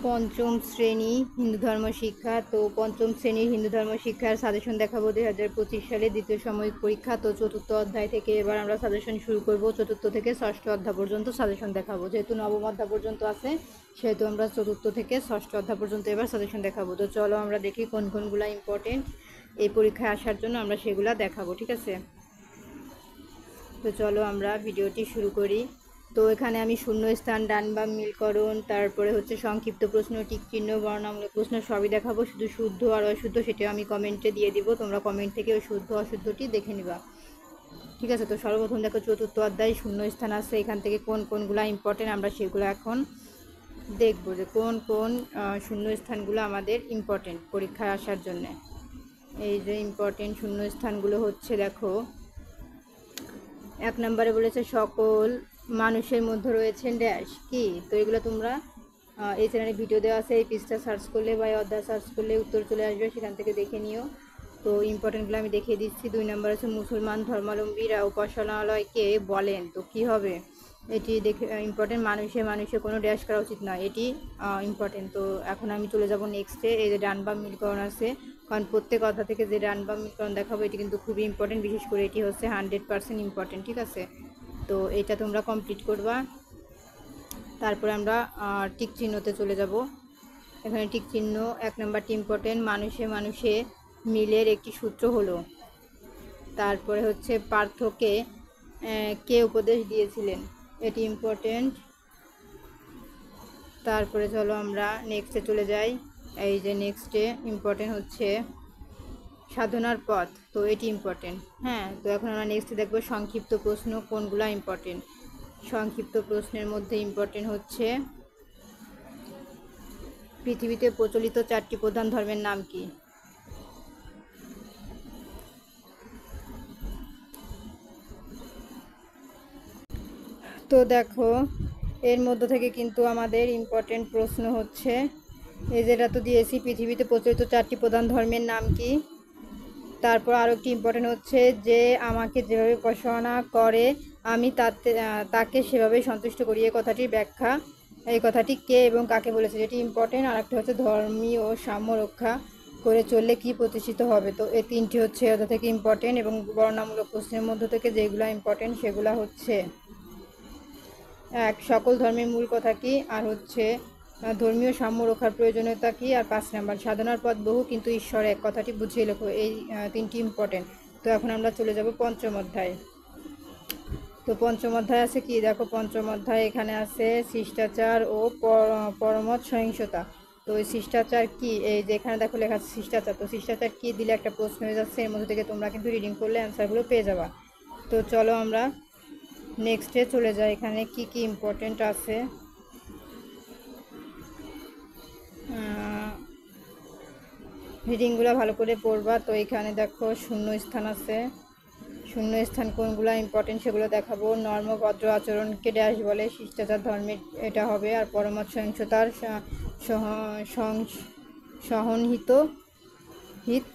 পঞ্চম শ্রেণী হিন্দু ধর্ম শিক্ষা। তো পঞ্চম শ্রেণীর হিন্দু ধর্ম শিক্ষার সাজেশন দেখাবো 2025 সালে দ্বিতীয় সাময়িক পরীক্ষা। তো চতুর্থ অধ্যায় থেকে এবার আমরা সাজেশন শুরু করব। চতুর্থ থেকে ষষ্ঠ অধ্যায় পর্যন্ত সাজেশন দেখাবো। যেহেতু নবম অধ্যায় পর্যন্ত আছে সেহেতু আমরা চতুর্থ থেকে ষষ্ঠ অধ্যায় পর্যন্ত এবার সাজেশন দেখাবো। তো চলো আমরা দেখি কোন কোনগুলো ইম্পর্টেন্ট এই পরীক্ষায় আসার জন্য আমরা সেগুলো দেখাবো, ঠিক আছে? তো চলো আমরা ভিডিওটি শুরু করি। তো এখানে আমি শূন্যস্থান, ডান বাম মিলকরণ, তারপরে হচ্ছে সংক্ষিপ্ত প্রশ্ন, টিক চিহ্ন, বর্ণনামূলক প্রশ্ন সবই দেখাবো। শুধু শুদ্ধ আর অশুদ্ধ সেটাও আমি কমেন্টে দিয়ে দিব, তোমরা কমেন্ট থেকে ওই শুদ্ধ অশুদ্ধটি দেখে নিবা, ঠিক আছে? তো সর্বপ্রথম দেখো চতুর্থ অধ্যায় শূন্যস্থান আছে, এখান থেকে কোন কোনগুলো ইম্পর্টেন্ট আমরা সেগুলো এখন দেখবো যে কোন কোন শূন্যস্থানগুলো আমাদের ইম্পর্টেন্ট পরীক্ষায় আসার জন্য। এই যে ইম্পর্টেন্ট শূন্যস্থানগুলো হচ্ছে, দেখো 1 নম্বরে বলেছে সকল মানুষের মধ্যে রয়েছেন ড্যাশ কি। তো এগুলো তোমরা এই চ্যানেলে ভিডিও দেওয়া আছে, এই পৃষ্ঠা সার্চ করলে বা অধ্যায় সার্চ করলে উত্তর চলে আসবে, সেখান থেকে দেখে নিও। তো ইম্পর্টেন্টগুলো আমি দেখিয়ে দিচ্ছি। 2 নম্বর আছে মুসলমান ধর্মাবলম্বীরা উপাসনালয়কে বলেন। তো কি হবে এটি দেখে ইম্পর্টেন্ট, মানুষে মানুষে কোনো ড্যাশ করা উচিত নয়, এটি ইম্পর্টেন্ট। তো এখন আমি চলে যাব নেক্সটে। এই যে ডান বাম মিলকরণ আছে, কারণ প্রত্যেক কথা থেকে যে ডান বাম মিলকরণ দেখাবো এটি কিন্তু খুবই ইম্পর্টেন্ট, বিশেষ করে এটি হচ্ছে 100% ইম্পর্টেন্ট, ঠিক আছে? তো এটা তোমরা কমপ্লিট করবা। তারপরে আমরা টিক চিহ্নতে চলে যাব। এখানে টিক চিহ্ন 1 নম্বরটি ইম্পর্টেন্ট, মানুষে মানুষে মিলের একটি সূত্র হলো। তারপরে হচ্ছে পার্থকে কে উপদেশ দিয়েছিলেন, এটি ইম্পর্টেন্ট। তারপরে চলো আমরা নেক্সটে চলে যাই। এই যে নেক্সটে ইম্পর্টেন্ট হচ্ছে সাধনার পথ, তো এটি ইম্পর্টেন্ট। হ্যাঁ, তো এখন আমরা নেক্সটে দেখবো সংক্ষিপ্ত প্রশ্ন কোনগুলো ইম্পর্টেন্ট। সংক্ষিপ্ত প্রশ্নের মধ্যে ইম্পর্টেন্ট হচ্ছে পৃথিবীতে প্রচলিত 4টি প্রধান ধর্মের নাম কি। তো দেখো এর মধ্য থেকে কিন্তু আমাদের ইম্পর্টেন্ট প্রশ্ন হচ্ছে এই যেটা তো দিয়েছি, পৃথিবীতে প্রচলিত 4টি প্রধান ধর্মের নাম কি। তারপর আরও একটি ইম্পর্টেন্ট হচ্ছে যে আমাকে যেভাবে উপাসনা করে আমি তাকে সেভাবেই সন্তুষ্ট করি, এই কথাটির ব্যাখ্যা, এই কথাটি কে এবং কাকে বলেছে, যেটি ইম্পর্টেন্ট। আর একটা হচ্ছে ধর্মীয় সাম্য রক্ষা করে চললে কি প্রতিষ্ঠিত হবে। তো এই তিনটি হচ্ছে ওটা থেকে ইম্পর্টেন্ট। এবং বর্ণনামূলক প্রশ্নের মধ্য থেকে যেগুলো ইম্পর্টেন্ট সেগুলো হচ্ছে 1 সকল ধর্মের মূল কথা কি, আর হচ্ছে ধর্মীয় সাম্য রক্ষার প্রয়োজনীয়তা কি, আর 5 নম্বর সাধনার পথ বহু কিন্তু ঈশ্বর এক, কথাটি বুঝিয়ে লেখো। এই তিনটি ইম্পর্টেন্ট। তো এখন আমরা চলে যাব পঞ্চম অধ্যায়। তো পঞ্চম অধ্যায় আছে কি, দেখো পঞ্চম অধ্যায় এখানে আছে শিষ্টাচার ও পরমত সহিংসতা। তো ওই শিষ্টাচার কি, এই যে এখানে দেখো লেখা আছে শিষ্টাচার, তো শিষ্টাচার কি দিলে একটা প্রশ্ন হয়ে যাচ্ছে, এর মধ্যে থেকে তোমরা কিন্তু রিডিং করলে অ্যান্সারগুলো পেয়ে যাবা। তো চলো আমরা নেক্সটে চলে যাই। এখানে কি কি ইম্পর্টেন্ট আছে রিডিংগুলো ভালো করে পড়বা। তো এখানে দেখো শূন্য স্থান আছে, শূন্য স্থান কোনগুলো ইম্পর্টেন্ট সেগুলো দেখাবো। নর্ম ভদ্র আচরণকে ড্যাশ বলে, শিষ্টাচার ধর্মের এটা হবে। আর পরমত সহিংসতার সহনহিত হিত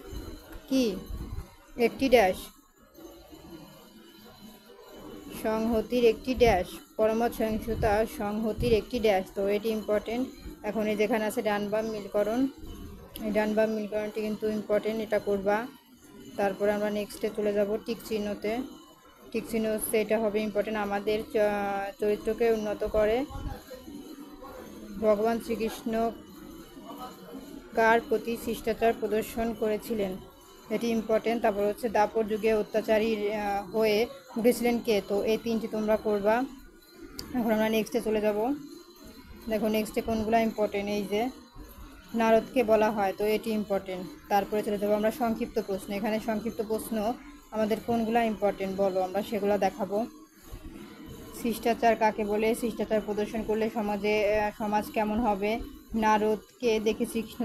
কি একটি ড্যাশ, সংহতির একটি ড্যাশ, পরমত সহিংসতা সংহতির একটি ড্যাশ। তো এটি ইম্পর্টেন্ট। এখন এই যেখানে আছে ডান বাম মিলকরণ, এই ডান বাম মিলকরণটি কিন্তু ইম্পর্টেন্ট, এটা করবা। তারপরে আমরা নেক্সটে চলে যাব টিক চিহ্নতে। টিক চিহ্ন হচ্ছে এটা হবে ইম্পর্টেন্ট, আমাদের চরিত্রকে উন্নত করে। ভগবান শ্রীকৃষ্ণ কার প্রতি শিষ্টাচার প্রদর্শন করেছিলেন, এটি ইম্পর্টেন্ট। তারপর হচ্ছে দাপর যুগে অত্যাচারী হয়ে উঠেছিলেন কে। তো এই তিনটি তোমরা করবা। এখন আমরা নেক্সটে চলে যাব। দেখো নেক্সটে কোনগুলো ইম্পর্টেন্ট, এই যে নারদকে বলা হয়, তো এটি ইম্পর্টেন্ট। তারপরে চলে যাবো আমরা সংক্ষিপ্ত প্রশ্ন। এখানে সংক্ষিপ্ত প্রশ্ন আমাদের কোনগুলো ইম্পর্টেন্ট বলো, আমরা সেগুলো দেখাবো। শিষ্টাচার কাকে বলে, শিষ্টাচার প্রদর্শন করলে সমাজ কেমন হবে, নারদকে দেখে শ্রীকৃষ্ণ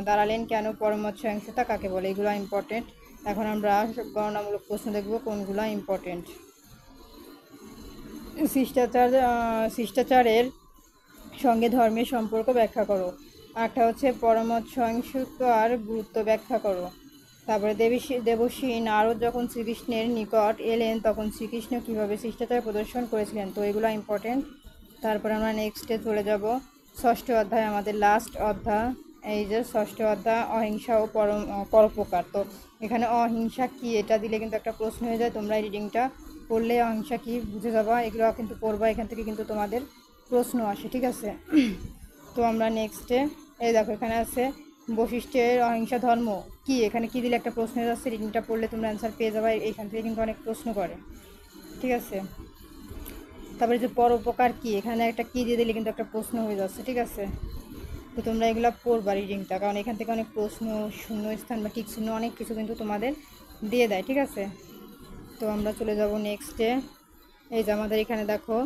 দাঁড়ালেন কেন, পরমত সহিংসতা কাকে বলে, এগুলো ইম্পর্টেন্ট। এখন আমরা গণনামূলক প্রশ্ন দেখব কোনগুলো ইম্পর্টেন্ট। শিষ্টাচারের সঙ্গে ধর্মের সম্পর্ক ব্যাখ্যা করো। একটা হচ্ছে পরমত সহিংসতার গুরুত্ব ব্যাখ্যা করো। তারপরে দেবশ্রী নারদ যখন শ্রীকৃষ্ণের নিকট এলেন তখন শ্রীকৃষ্ণ কীভাবে শিষ্টাচার প্রদর্শন করেছিলেন, তো এগুলো ইম্পর্টেন্ট। তারপরে আমরা নেক্সটে চলে যাব। ষষ্ঠ অধ্যায় আমাদের লাস্ট অধ্যায়। এই যে ষষ্ঠ অধ্যায় অহিংসা ও পরোপকার। তো এখানে অহিংসা কি এটা দিলে কিন্তু একটা প্রশ্ন হয়ে যায়, তোমরা এই রিডিংটা পড়লে অহিংসা কি বুঝে যাবা, এগুলো কিন্তু পড়বা, এখান থেকে কিন্তু তোমাদের প্রশ্ন আসে, ঠিক আছে। তো আমরা নেক্সটে এই দেখো এখানে আছে বশিষ্ঠের অহিংসা ধর্ম কি, এখানে কি দিলে একটা প্রশ্ন হয়ে যাচ্ছে, রিডিংটা পড়লে তোমরা অ্যান্সার পেয়ে যাবে, এইখান থেকে কিন্তু অনেক প্রশ্ন করে, ঠিক আছে। তারপরে যে পরোপকার কি, এখানে একটা কি দিয়ে দিলে কিন্তু একটা প্রশ্ন হয়ে যাচ্ছে, ঠিক আছে। তো তোমরা এগুলো পড়বা রিডিংটা, কারণ এখান থেকে অনেক প্রশ্ন, শূন্য স্থান বা টিক চিহ্ন অনেক কিছু কিন্তু তোমাদের দিয়ে দেয়, ঠিক আছে। তো আমরা চলে যাব নেক্সটে। এই যে আমাদের এখানে দেখো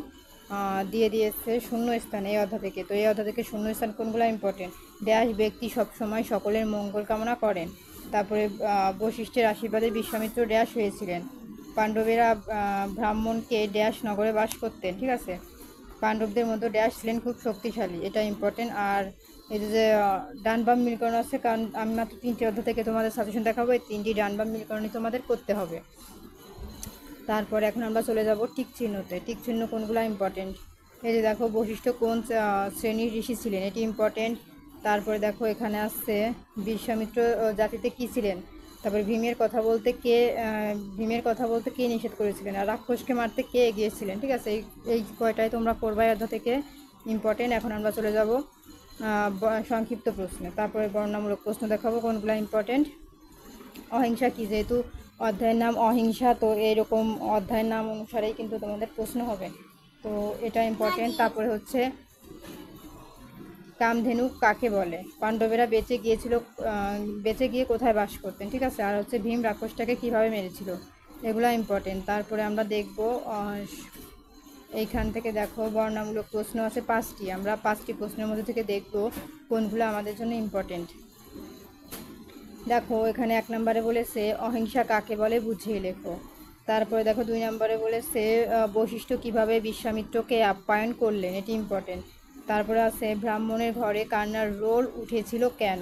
দিয়ে দিয়েছে শূন্য স্থান এই অধ্যায় থেকে। তো এই অধ্যায় থেকে শূন্য স্থান কোনগুলো ইম্পর্টেন্ট, ড্যাশ ব্যক্তি সবসময় সকলের মঙ্গল কামনা করেন। তারপরে বশিষ্ঠের আশীর্বাদে বিশ্বামিত্র ড্যাশ হয়েছিলেন। পাণ্ডবেরা ব্রাহ্মণকে ড্যাশ নগরে বাস করতেন, ঠিক আছে। পাণ্ডবদের মধ্যে ড্যাশ ছিলেন খুব শক্তিশালী, এটা ইম্পর্টেন্ট। আর এই যে ডান বাম মিলকরণ আছে, কারণ আমি মাত্র 3টি অধ্যায় থেকে তোমাদের সাজেশন দেখাবো, এই 3টি ডান বাম মিলকরণই তোমাদের করতে হবে। তারপরে এখন আমরা চলে যাব টিক চিহ্নতে। টিক চিহ্ন কোনগুলো ইম্পর্টেন্ট, এই যে দেখো বশিষ্ঠ কোন শ্রেণীর ঋষি ছিলেন, এটি ইম্পর্টেন্ট। তারপরে দেখো এখানে আসছে বিশ্বামিত্র জাতিতে কি ছিলেন। তারপরে ভীমের কথা বলতে কে নিষেধ করেছিলেন, আর রাক্ষসকে মারতে কে এগিয়েছিলেন, ঠিক আছে। এই কয়টাই তোমরা পড়বা অধ্যায় থেকে ইম্পর্টেন্ট। এখন আমরা চলে যাব সংক্ষিপ্ত প্রশ্নে। তারপরে বর্ণনামূলক প্রশ্ন দেখাবো কোনগুলো ইম্পর্টেন্ট। অহিংসা কি, যেহেতু অধ্যায়ের নাম অহিংসা, তো এইরকম অধ্যায়ের নাম অনুসারেই কিন্তু তোমাদের প্রশ্ন হবে, তো এটা ইম্পর্টেন্ট। তারপরে হচ্ছে কামধেনু কাকে বলে, পাণ্ডবেরা বেঁচে গিয়ে কোথায় বাস করতেন, ঠিক আছে। আর হচ্ছে ভীম রাক্ষসটাকে কিভাবে মেরেছিল, এগুলো ইম্পর্টেন্ট। তারপরে আমরা দেখব এইখান থেকে দেখো বর্ণনামূলক প্রশ্ন আছে 5টি, আমরা 5টি প্রশ্নের মধ্যে থেকে দেখব কোনগুলো আমাদের জন্য ইম্পর্টেন্ট। দেখো এখানে 1 নম্বরে বলেছে অহিংসা কাকে বলে বুঝিয়ে লেখো। তারপরে দেখো 2 নম্বরে বলেছে বশিষ্ঠ কিভাবে বিশ্বামিত্রকে আপ্যায়ন করলেন, এটি ইম্পর্টেন্ট। তারপরে আছে ব্রাহ্মণের ঘরে কান্নার রোল উঠেছিল কেন।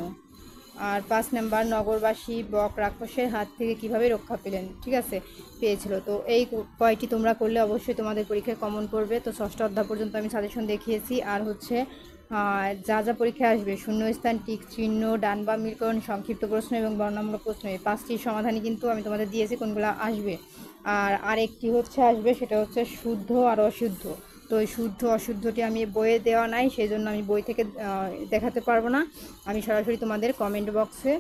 আর 5 নম্বর নগরবাসী বক রাক্ষসের হাত থেকে কিভাবে রক্ষা পেলেন, ঠিক আছে, পেয়েছিল। তো এই কয়টি তোমরা করলে অবশ্যই তোমাদের পরীক্ষায় কমন পড়বে। তো ষষ্ঠ অধ্যায় পর্যন্ত আমি সাজেশন দেখিয়েছি, আর হচ্ছে যা যা পরীক্ষায় আসবে শূন্যস্থান, টিক চিহ্ন, ডান বাম মিলকরণ, সংক্ষিপ্ত প্রশ্ন এবং বর্ণনামূলক প্রশ্ন, এই 5টির সমাধানই কিন্তু আমি তোমাদের দিয়েছি কোনগুলো আসবে। আর আরেকটি হচ্ছে আসবে, সেটা হচ্ছে শুদ্ধ আর অশুদ্ধ। তো ওই শুদ্ধ অশুদ্ধটি আমি বইয়ে দেওয়া নাই, সেই জন্য আমি বই থেকে দেখাতে পারবো না, আমি সরাসরি তোমাদের কমেন্ট বক্সে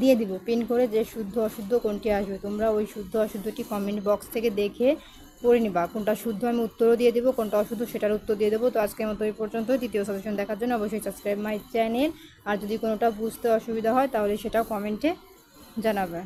দিয়ে দিব পিন করে, যে শুদ্ধ অশুদ্ধ কোনটি আসবে। তোমরা ওই শুদ্ধ অশুদ্ধটি কমেন্ট বক্স থেকে দেখে পড়ে নিবা, কোনটা শুদ্ধ আমি উত্তরও দিয়ে দেবো, কোনটা অশুদ্ধ সেটার উত্তর দিয়ে দেবো। তো আজকের মতো এই পর্যন্ত। দ্বিতীয় সাজেশন দেখার জন্য অবশ্যই সাবস্ক্রাইব মাই চ্যানেল, আর যদি কোনোটা বুঝতে অসুবিধা হয় তাহলে সেটাও কমেন্টে জানাবে।